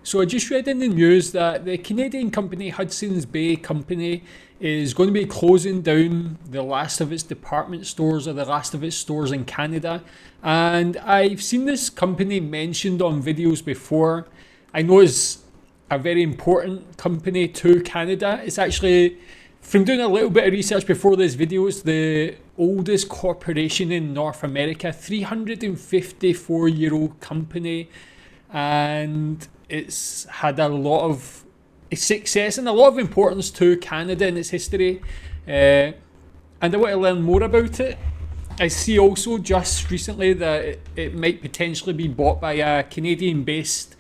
So I just read in the news that the Canadian company Hudson's Bay Company is going to be closing down the last of its department stores or the last of its stores in Canada. And I've seen this company mentioned on videos before. I know it's a very important company to Canada. It's actually, from doing a little bit of research before this video, it's the oldest corporation in North America, 354-year-old company, and it's had a lot of success and a lot of importance to Canada in its history. And I want to learn more about it. I see also just recently that it might potentially be bought by a Canadian-based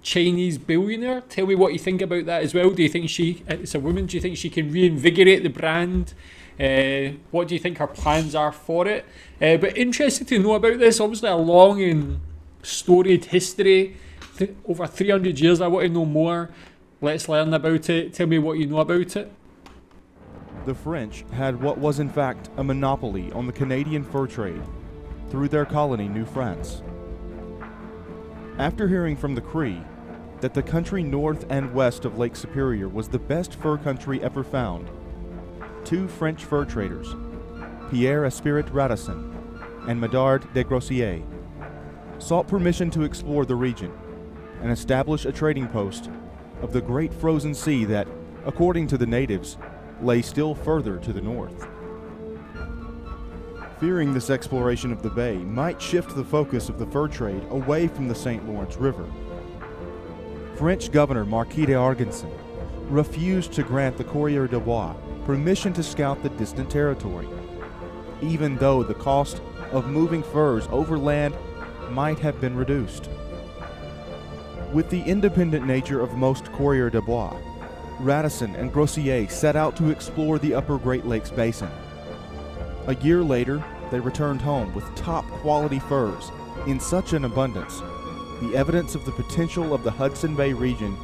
Chinese billionaire. Tell me what you think about that as well. Do you think it's a woman, do you think she can reinvigorate the brand? What do you think her plans are for it? But interested to know about this. Obviously a long and storied history, over 300 years. I want to know more. Let's learn about it. Tell me what you know about it. The French had what was in fact a monopoly on the Canadian fur trade through their colony New France. After hearing from the Cree that the country north and west of Lake Superior was the best fur country ever found, two French fur traders, Pierre Esprit Radisson and Medard de Grossier, sought permission to explore the region and establish a trading post of the great frozen sea that, according to the natives, lay still further to the north. Fearing this exploration of the bay might shift the focus of the fur trade away from the St. Lawrence River, French Governor Marquis d'Argenson refused to grant the Coureurs de Bois permission to scout the distant territory, even though the cost of moving furs overland might have been reduced. With the independent nature of most Coureurs de Bois, Radisson and Grossier set out to explore the upper Great Lakes basin. A year later, they returned home with top-quality furs in such an abundance, the evidence of the potential of the Hudson Bay region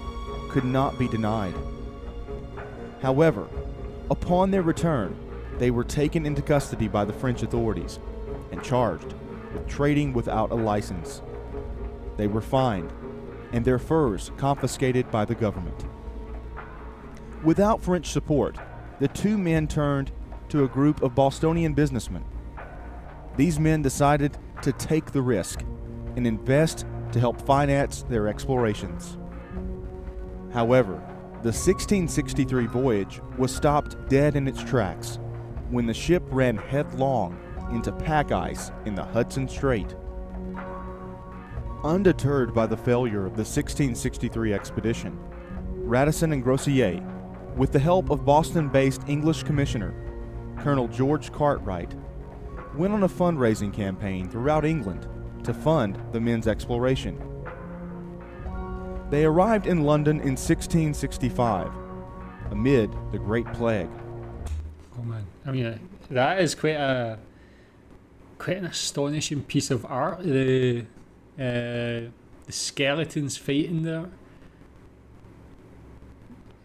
could not be denied. However, upon their return, they were taken into custody by the French authorities and charged with trading without a license. They were fined and their furs confiscated by the government. Without French support, the two men turned to a group of Bostonian businessmen. These men decided to take the risk and invest to help finance their explorations. However, the 1663 voyage was stopped dead in its tracks when the ship ran headlong into pack ice in the Hudson Strait. Undeterred by the failure of the 1663 expedition, Radisson and Grossier, with the help of Boston-based English commissioner Colonel George Cartwright, went on a fundraising campaign throughout England to fund the men's exploration. They arrived in London in 1665, amid the Great Plague. Oh man, I mean, that is quite an astonishing piece of art. The skeletons fighting there.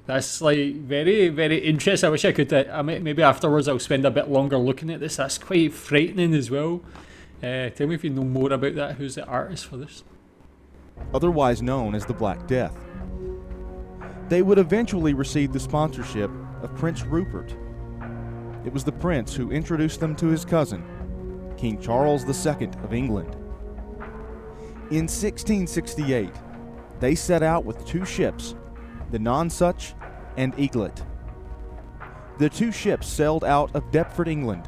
That's like very, very interesting. I wish I could. Maybe afterwards I'll spend a bit longer looking at this. That's quite frightening as well. Tell me if you know more about that. Who's the artist for this? Otherwise known as the Black Death. They would eventually receive the sponsorship of Prince Rupert. It was the prince who introduced them to his cousin, King Charles II of England. In 1668, they set out with two ships, the Nonsuch and Eaglet. The two ships sailed out of Deptford, England,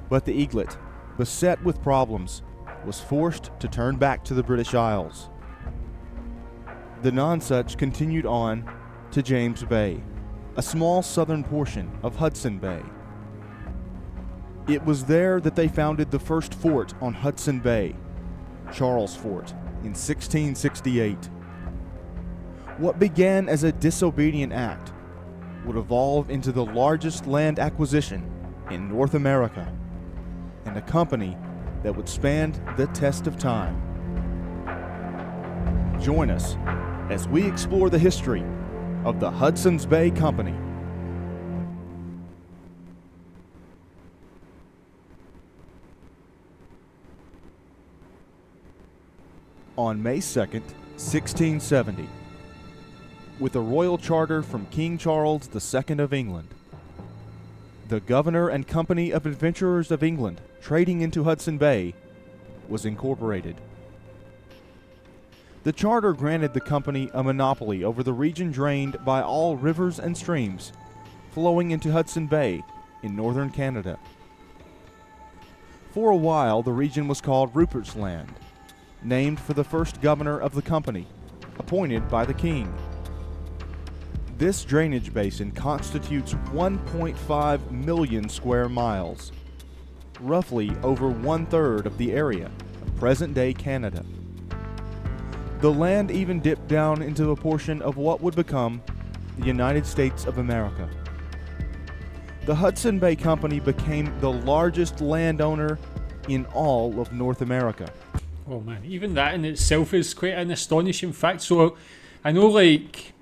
but the Eaglet, beset with problems, was forced to turn back to the British Isles. The Nonsuch continued on to James Bay, a small southern portion of Hudson Bay. It was there that they founded the first fort on Hudson Bay, Charles Fort, in 1668. What began as a disobedient act would evolve into the largest land acquisition in North America and a company that would stand the test of time. Join us as we explore the history of the Hudson's Bay Company. On May 2nd, 1670, with a royal charter from King Charles II of England. The Governor and Company of Adventurers of England, trading into Hudson Bay, was incorporated. The charter granted the company a monopoly over the region drained by all rivers and streams flowing into Hudson Bay in northern Canada. For a while, the region was called Rupert's Land, named for the first governor of the company, appointed by the king. This drainage basin constitutes 1.5 million square miles, roughly over 1/3 of the area of present-day Canada. The land even dipped down into a portion of what would become the United States of America. The Hudson Bay Company became the largest landowner in all of North America. Oh man, even that in itself is quite an astonishing fact. So I know like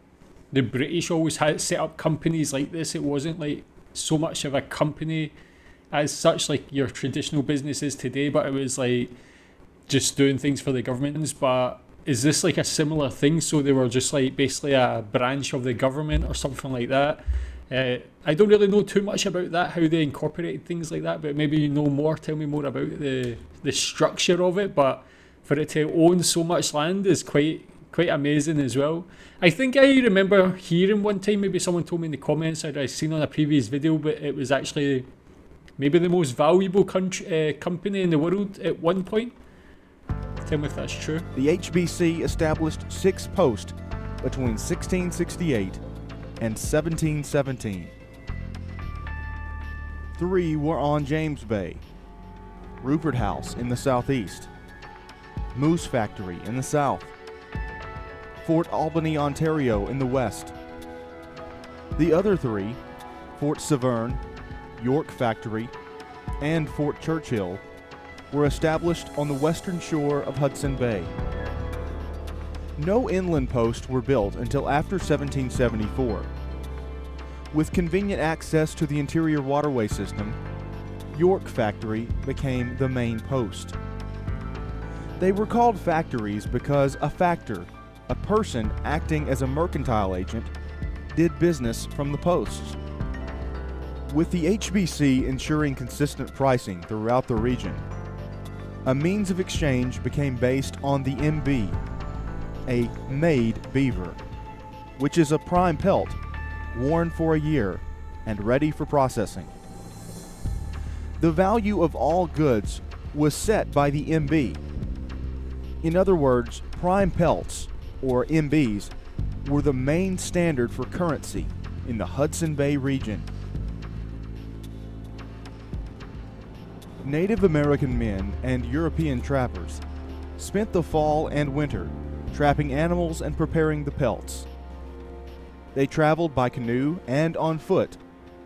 the British always had set up companies like this. It wasn't like so much of a company as such like your traditional businesses today, but it was like just doing things for the governments. But is this like a similar thing? So they were just like basically a branch of the government or something like that? I don't really know too much about that, how they incorporated things like that, but maybe you know more. Tell me more about the structure of it. But for it to own so much land is quite amazing as well. I think I remember hearing one time, maybe someone told me in the comments, I'd seen on a previous video, but it was actually maybe the most valuable company in the world at one point. Tell me if that's true. The HBC established 6 posts between 1668 and 1717. 3 were on James Bay, Rupert House in the southeast, Moose Factory in the south, Fort Albany, Ontario in the west. The other 3, Fort Severn, York Factory, and Fort Churchill, were established on the western shore of Hudson Bay. No inland posts were built until after 1774. With convenient access to the interior waterway system, York Factory became the main post. They were called factories because a factor, a person acting as a mercantile agent, did business from the posts. With the HBC ensuring consistent pricing throughout the region, a means of exchange became based on the MB, a made beaver, which is a prime pelt, worn for a year and ready for processing. The value of all goods was set by the MB. In other words, prime pelts, or MBs, were the main standard for currency in the Hudson Bay region. Native American men and European trappers spent the fall and winter trapping animals and preparing the pelts. They traveled by canoe and on foot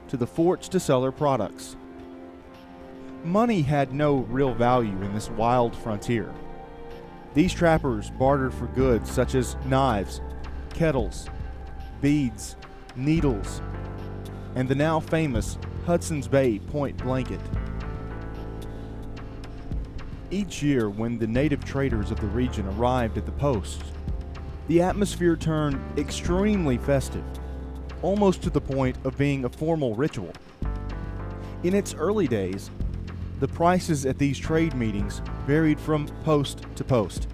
to the forts to sell their products. Money had no real value in this wild frontier. These trappers bartered for goods such as knives, kettles, beads, needles, and the now famous Hudson's Bay point blanket. Each year, when the native traders of the region arrived at the posts, the atmosphere turned extremely festive, almost to the point of being a formal ritual. In its early days, the prices at these trade meetings varied from post to post.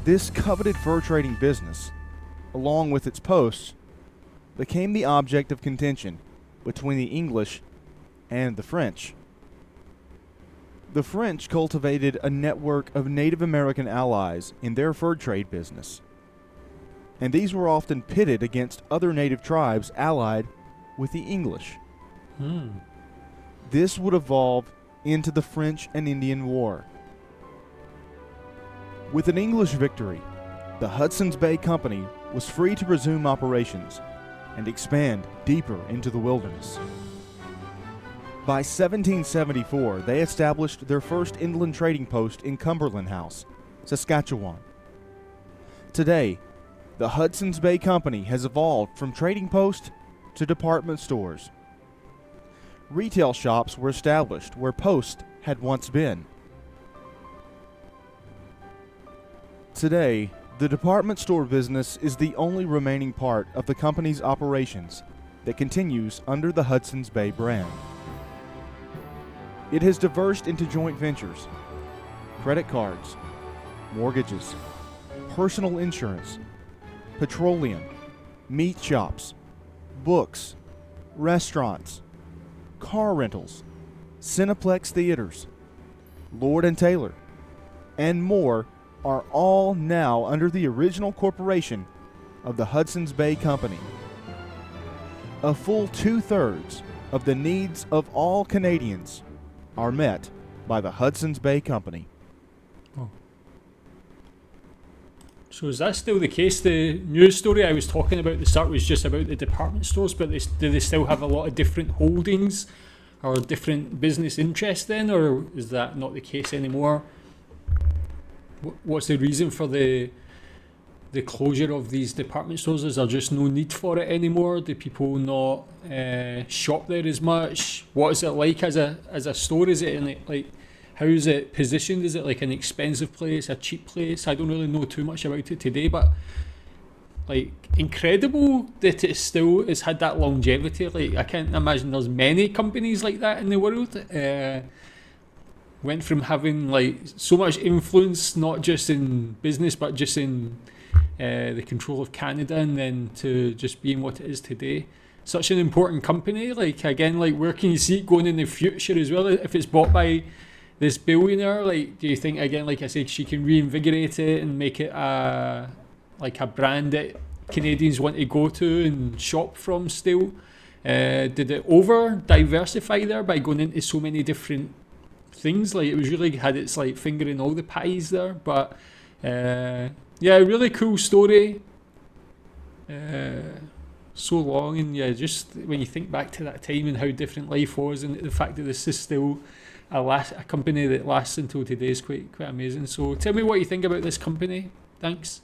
This coveted fur trading business, along with its posts, became the object of contention between the English and the French. The French cultivated a network of Native American allies in their fur trade business, and these were often pitted against other native tribes allied with the English. This would evolve into the French and Indian War. With an English victory, the Hudson's Bay Company was free to resume operations and expand deeper into the wilderness. By 1774, they established their first inland trading post in Cumberland House, Saskatchewan. Today, the Hudson's Bay Company has evolved from trading post to department stores. Retail shops were established where posts had once been. Today, The department store business is the only remaining part of the company's operations that continues under the Hudson's Bay brand. It has diverged into joint ventures, credit cards, mortgages, personal insurance, petroleum, meat shops, books, restaurants, car rentals, Cineplex theaters, Lord & Taylor, and more are all now under the original corporation of the Hudson's Bay Company. A full 2/3 of the needs of all Canadians are met by the Hudson's Bay Company. Oh. So is that still the case? The news story I was talking about at the start was just about the department stores, but do they still have a lot of different holdings or different business interests then, or is that not the case anymore? What's the reason for the closure of these department stores? Is there just no need for it anymore? Do people not shop there as much? What is it like as a store? Is it like, how is it positioned? Is it like an expensive place, a cheap place? I don't really know too much about it today, but like incredible that it still has had that longevity. Like I can't imagine there's many companies like that in the world. Went from having like so much influence, not just in business, but just in the control of Canada, and then to just being what it is today. Such an important company. Like again, like where can you see it going in the future as well? If it's bought by this billionaire, like do you think again, like I said, she can reinvigorate it and make it like a brand that Canadians want to go to and shop from still? Did it over diversify there by going into so many different things? Like it was really had its like finger in all the pies there, but yeah, really cool story. So long, and yeah, just when you think back to that time and how different life was, and the fact that this is still a company that lasts until today is quite amazing. So tell me what you think about this company. Thanks.